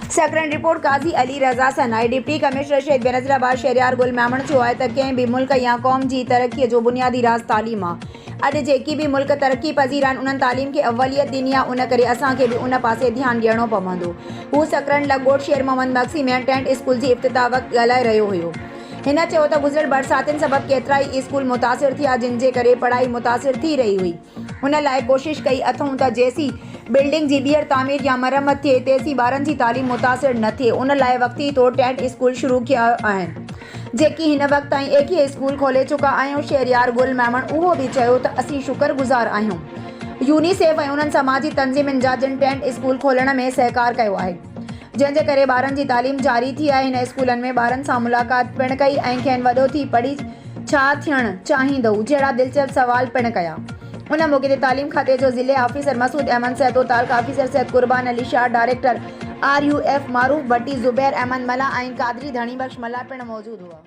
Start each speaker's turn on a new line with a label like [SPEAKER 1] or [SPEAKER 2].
[SPEAKER 1] Secretary report काज़ी अली रज़ा सनाई। Deputy commissioner शहीद बेनज़ीराबाद शहरियार गुल मेमण चयो आहे त कंहिं बि मुल्क या क़ौम जी तरक़ीअ जो बुनियादी राज़ तालीम आहे। अॼु जेकी बि मुल्क तरक़ी पज़ीर आहिनि उन्हनि तालीम खे अवलियत ॾिनी आहे, उन करे असांखे बि उन पासे ध्यानु ॾियणो पवंदो। हू सकरन लॻोट शेर मोहम्मद मक्सी में टेंट स्कूल जी इफ़्तिताह वक़्तु ॻाल्हाए रहियो हुयो। हिन चयो त गुज़िरियल बरसातियुनि सबबि केतिरा ई स्कूल मुतासिर थिया, जिन जे करे पढ़ाई मुतासिर थी रही हुई। हुन लाइ कोशिश कई अथऊं त जेसी बिल्डिंग जी ॿीहर तामीर या मरम्मत थिए तेसी ॿारनि जी तालीम मुतासिर न थिए। उन लाइ वक़्ती तौर टेंट स्कूल शुरू कया आहिनि, जेकी हिन वक़्त ताईं 21 स्कूल खोले चुका आहियूं। शहरियार गुल मेमण उहो बि चयो त असीं शुक्रगुज़ार आहियूं यूनिसेफ ऐं उन्हनि समाजी तंज़ीमुनि जा जिन टेंट स्कूल खोलण में सहकार कयो आहे, जंहिंजे करे ॿारनि जी तालीम जारी थी आहे। हिन स्कूलनि में ॿारनि सां मुलाक़ात पिणु कई ऐं खेनि वॾो थी पढ़ी छा थियणु चाहींदो जहिड़ा दिलचस्प सवाल पिणु कया। उन मौक़े ते तालीम खाते जो ज़िले ऑफिसर मसूद अहमद सहतो, तालका ऑफिसर सैयद कुर्बान अली शाह, डायरेक्टर RUF मारूफ भट्टी, ज़ुबैर अहमद मला ऐं कादरी धणी बख्श मला पिणु मौजूदु हुआ।